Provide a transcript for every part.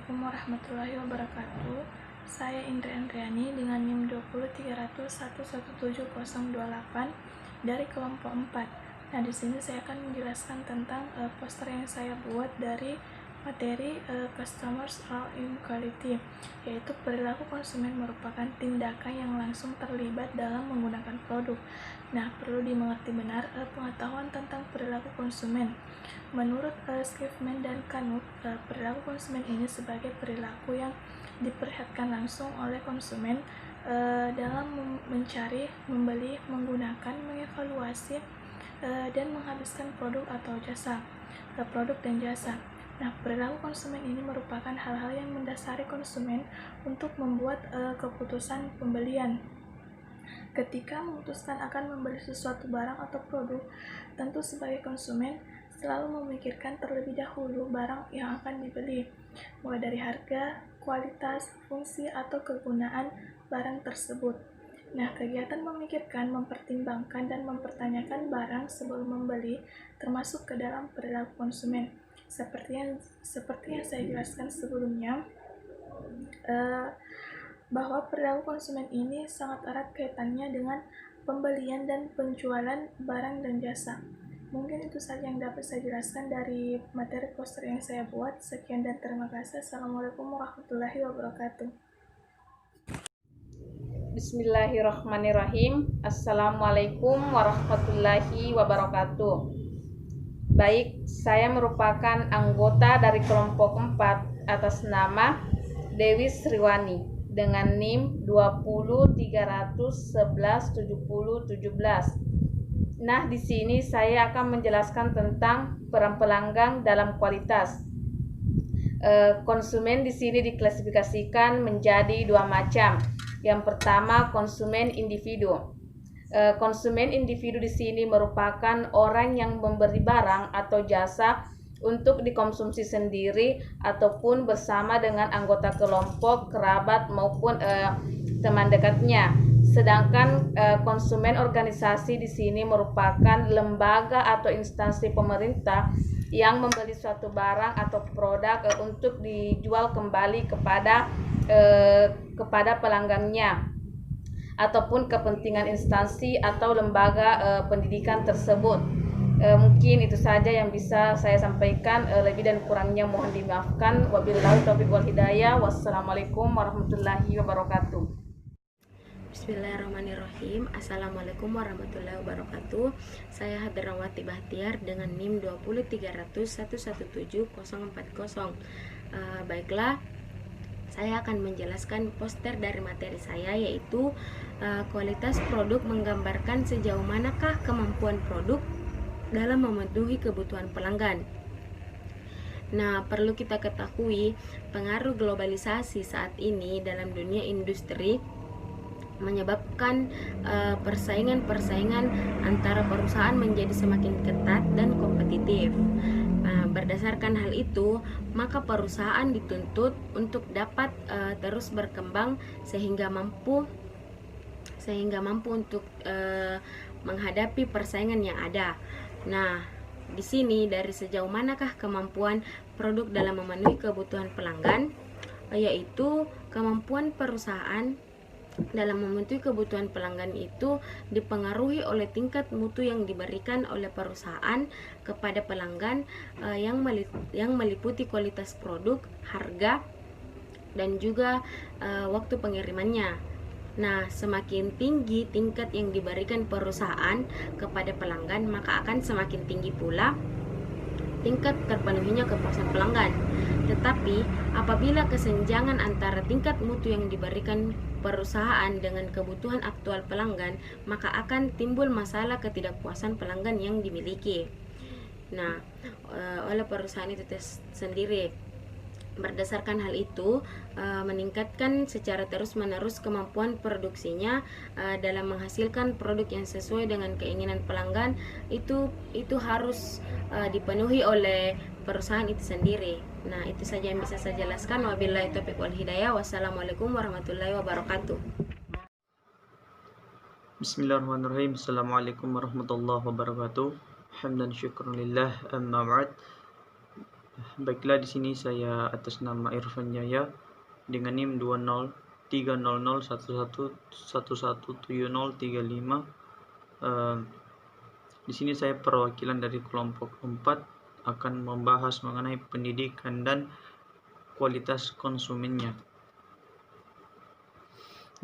Assalamualaikum warahmatullahi wabarakatuh. Saya Indri Andriani dengan NIM 20300117028 dari kelompok 4. Nah, di sini saya akan menjelaskan tentang poster yang saya buat dari materi Customers Role in Quality, yaitu perilaku konsumen merupakan tindakan yang langsung terlibat dalam menggunakan produk. Nah, perlu dimengerti benar pengetahuan tentang perilaku konsumen. Menurut Schiffman dan Knuth, perilaku konsumen ini sebagai perilaku yang diperlihatkan langsung oleh konsumen dalam mencari, membeli, menggunakan, mengevaluasi, dan menghabiskan produk atau jasa, produk dan jasa. Nah, perilaku konsumen ini merupakan hal-hal yang mendasari konsumen untuk membuat keputusan pembelian. Ketika memutuskan akan membeli sesuatu barang atau produk, tentu sebagai konsumen selalu memikirkan terlebih dahulu barang yang akan dibeli, mulai dari harga, kualitas, fungsi, atau kegunaan barang tersebut. Nah, kegiatan memikirkan, mempertimbangkan, dan mempertanyakan barang sebelum membeli termasuk ke dalam perilaku konsumen. Seperti yang saya jelaskan sebelumnya, bahwa perilaku konsumen ini sangat erat kaitannya dengan pembelian dan penjualan barang dan jasa. Mungkin itu saja yang dapat saya jelaskan dari materi poster yang saya buat. Sekian dan terima kasih. Assalamualaikum warahmatullahi wabarakatuh. Bismillahirrahmanirrahim. Assalamualaikum warahmatullahi wabarakatuh. Baik, saya merupakan anggota dari kelompok 4 atas nama Dewi Sriwani dengan NIM 20300117017. Nah, di sini saya akan menjelaskan tentang peran pelanggan dalam kualitas. Konsumen di sini diklasifikasikan menjadi dua macam. Yang pertama, konsumen individu. Konsumen individu di sini merupakan orang yang memberi barang atau jasa untuk dikonsumsi sendiri ataupun bersama dengan anggota kelompok, kerabat maupun teman dekatnya. Sedangkan konsumen organisasi di sini merupakan lembaga atau instansi pemerintah yang membeli suatu barang atau produk untuk dijual kembali kepada pelanggannya ataupun kepentingan instansi atau lembaga pendidikan tersebut. Mungkin itu saja yang bisa saya sampaikan. Lebih dan kurangnya mohon dimaafkan. Wabillahi taufiq wal hidayah. Wassalamualaikum warahmatullahi wabarakatuh. Bismillahirrahmanirrahim. Assalamualaikum warahmatullahi wabarakatuh. Saya Hadrawati Bahtiar dengan NIM 20300117040. Baiklah, saya akan menjelaskan poster dari materi saya, yaitu kualitas produk menggambarkan sejauh manakah kemampuan produk dalam memenuhi kebutuhan pelanggan. Nah, perlu kita ketahui pengaruh globalisasi saat ini dalam dunia industri menyebabkan persaingan antara perusahaan menjadi semakin ketat dan kompetitif. Berdasarkan hal itu, maka perusahaan dituntut untuk dapat terus berkembang sehingga mampu untuk menghadapi persaingan yang ada. Nah, di sini dari sejauh manakah kemampuan produk dalam memenuhi kebutuhan pelanggan, yaitu kemampuan perusahaan dalam memenuhi kebutuhan pelanggan itu dipengaruhi oleh tingkat mutu yang diberikan oleh perusahaan kepada pelanggan yang meliputi kualitas produk, harga, dan juga waktu pengirimannya. Nah, semakin tinggi tingkat yang diberikan perusahaan kepada pelanggan, maka akan semakin tinggi pula tingkat terpenuhinya kepuasan pelanggan. Tetapi apabila kesenjangan antara tingkat mutu yang diberikan perusahaan dengan kebutuhan aktual pelanggan, maka akan timbul masalah ketidakpuasan pelanggan yang dimiliki. Nah, oleh perusahaan itu sendiri. Berdasarkan hal itu, meningkatkan secara terus-menerus kemampuan produksinya dalam menghasilkan produk yang sesuai dengan keinginan pelanggan, itu harus dipenuhi oleh perusahaan itu sendiri. Nah, itu saja yang bisa saya jelaskan. Wabillahi taufiq wal hidayah. Wassalamualaikum warahmatullahi wabarakatuh. Bismillahirrahmanirrahim. Assalamualaikum warahmatullahi wabarakatuh. Hamdan syukran lillah, amma ba'd. Baiklah, di sini saya atas nama Irfan Jaya dengan NIM 203011117035. Di sini saya perwakilan dari kelompok 4 akan membahas mengenai pendidikan dan kualitas konsumennya.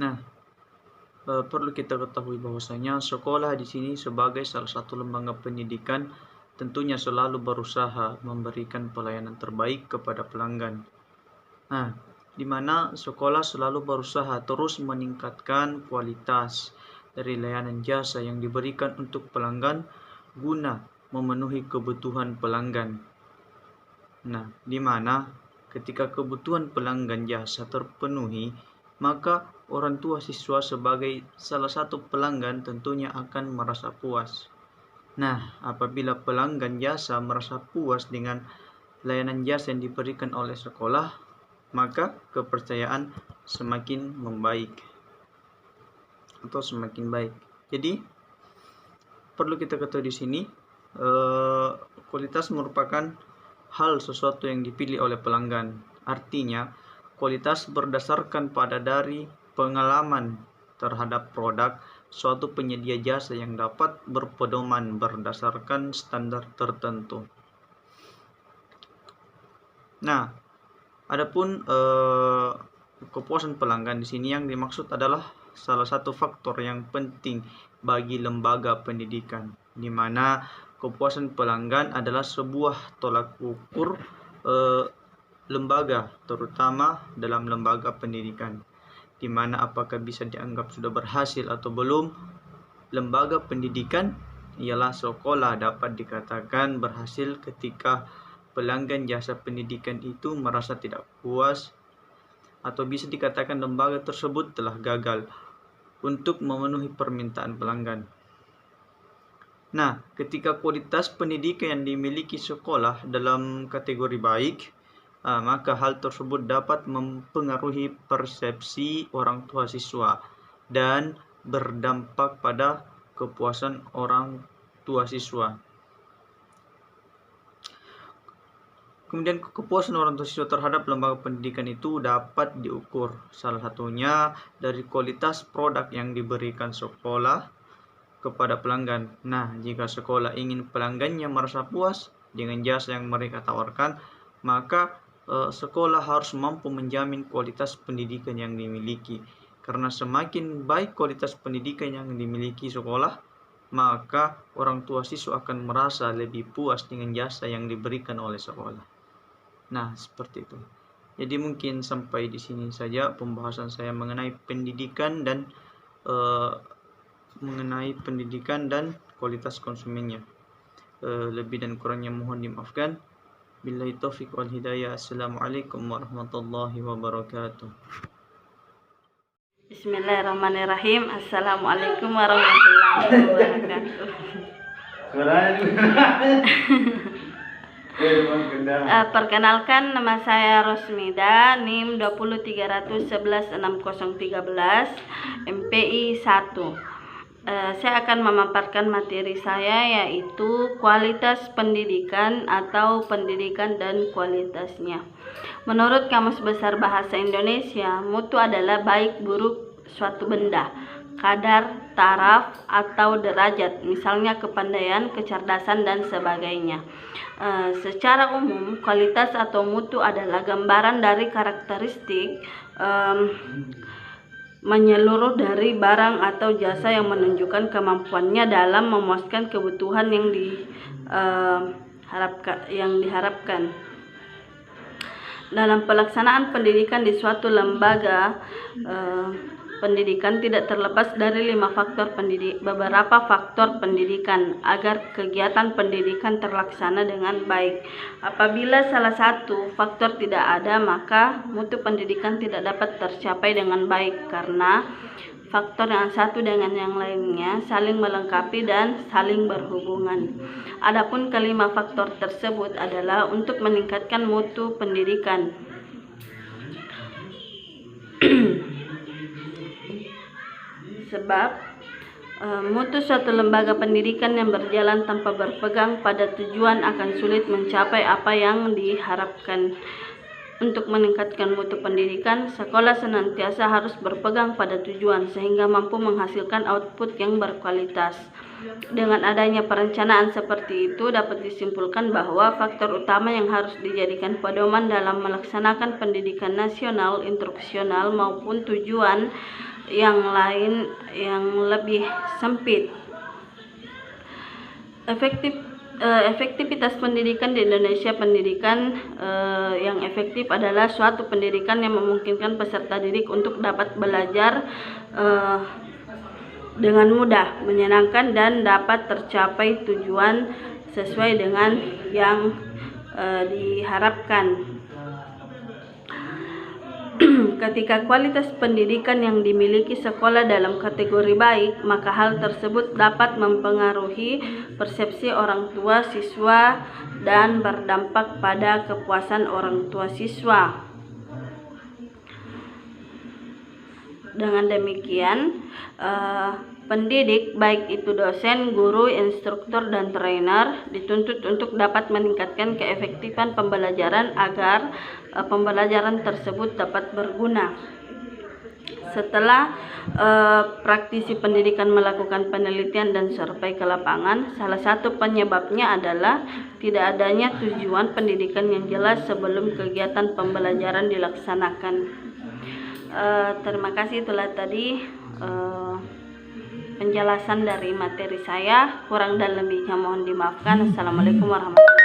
Nah, perlu kita ketahui bahwasanya sekolah di sini sebagai salah satu lembaga pendidikan tentunya selalu berusaha memberikan pelayanan terbaik kepada pelanggan. Nah, di mana sekolah selalu berusaha terus meningkatkan kualitas dari layanan jasa yang diberikan untuk pelanggan guna memenuhi kebutuhan pelanggan. Nah, di mana ketika kebutuhan pelanggan jasa terpenuhi, maka orang tua siswa sebagai salah satu pelanggan tentunya akan merasa puas. Nah, apabila pelanggan jasa merasa puas dengan layanan jasa yang diberikan oleh sekolah, maka kepercayaan semakin membaik atau semakin baik. Jadi, perlu kita ketahui di sini, kualitas merupakan hal sesuatu yang dipilih oleh pelanggan. Artinya, kualitas berdasarkan pada dari pengalaman terhadap produk suatu penyedia jasa yang dapat berpedoman berdasarkan standar tertentu. Nah, adapun kepuasan pelanggan di sini yang dimaksud adalah salah satu faktor yang penting bagi lembaga pendidikan, di mana kepuasan pelanggan adalah sebuah tolak ukur lembaga, terutama dalam lembaga pendidikan, di mana apakah bisa dianggap sudah berhasil atau belum. Lembaga pendidikan ialah sekolah dapat dikatakan berhasil ketika pelanggan jasa pendidikan itu merasa tidak puas, atau bisa dikatakan lembaga tersebut telah gagal untuk memenuhi permintaan pelanggan. Nah, ketika kualitas pendidikan yang dimiliki sekolah dalam kategori baik, maka hal tersebut dapat mempengaruhi persepsi orang tua siswa dan berdampak pada kepuasan orang tua siswa. Kemudian kepuasan orang tua siswa terhadap lembaga pendidikan itu dapat diukur salah satunya dari kualitas produk yang diberikan sekolah kepada pelanggan. Nah, jika sekolah ingin pelanggannya merasa puas dengan jasa yang mereka tawarkan, maka sekolah harus mampu menjamin kualitas pendidikan yang dimiliki. Karena semakin baik kualitas pendidikan yang dimiliki sekolah, maka orang tua siswa akan merasa lebih puas dengan jasa yang diberikan oleh sekolah. Nah, seperti itu. Jadi mungkin sampai di sini saja pembahasan saya mengenai pendidikan dan kualitas konsumennya. Lebih dan kurangnya mohon dimaafkan. Billahi taufiq wal hidayah. Assalamualaikum warahmatullahi wabarakatuh. Bismillahirrahmanirrahim. Assalamualaikum warahmatullahi wabarakatuh. Perkenalkan, nama saya Rosmida, NIM 2030116013, MPI 1. Saya akan memaparkan materi saya, yaitu kualitas pendidikan atau pendidikan dan kualitasnya. Menurut Kamus Besar Bahasa Indonesia, mutu adalah baik buruk suatu benda, kadar, taraf, atau derajat, misalnya kepandaian, kecerdasan, dan sebagainya. Secara umum, kualitas atau mutu adalah gambaran dari karakteristik menyeluruh dari barang atau jasa yang menunjukkan kemampuannya dalam memuaskan kebutuhan yang diharapkan. Dalam pelaksanaan pendidikan di suatu lembaga pendidikan tidak terlepas dari beberapa faktor pendidikan agar kegiatan pendidikan terlaksana dengan baik. Apabila salah satu faktor tidak ada, maka mutu pendidikan tidak dapat tercapai dengan baik karena faktor yang satu dengan yang lainnya saling melengkapi dan saling berhubungan. Adapun kelima faktor tersebut adalah untuk meningkatkan mutu pendidikan. Sebab Mutu suatu lembaga pendidikan yang berjalan tanpa berpegang pada tujuan akan sulit mencapai apa yang diharapkan. Untuk meningkatkan mutu pendidikan, sekolah senantiasa harus berpegang pada tujuan sehingga mampu menghasilkan output yang berkualitas. Dengan adanya perencanaan seperti itu, dapat disimpulkan bahwa faktor utama yang harus dijadikan pedoman dalam melaksanakan pendidikan nasional, instruksional maupun tujuan yang lain yang lebih sempit. Efektivitas pendidikan di Indonesia. Pendidikan yang efektif adalah suatu pendidikan yang memungkinkan peserta didik untuk dapat belajar dengan mudah, menyenangkan, dan dapat tercapai tujuan sesuai dengan yang diharapkan. Ketika kualitas pendidikan yang dimiliki sekolah dalam kategori baik, maka hal tersebut dapat mempengaruhi persepsi orang tua siswa dan berdampak pada kepuasan orang tua siswa. Dengan demikian, pendidik, baik itu dosen, guru, instruktur, dan trainer, dituntut untuk dapat meningkatkan keefektifan pembelajaran agar pembelajaran tersebut dapat berguna. Setelah praktisi pendidikan melakukan penelitian dan survei ke lapangan, salah satu penyebabnya adalah tidak adanya tujuan pendidikan yang jelas sebelum kegiatan pembelajaran dilaksanakan. Terima kasih, itulah tadi penjelasan dari materi saya. Kurang dan lebihnya mohon dimaafkan. Assalamualaikum warahmatullahi wabarakatuh.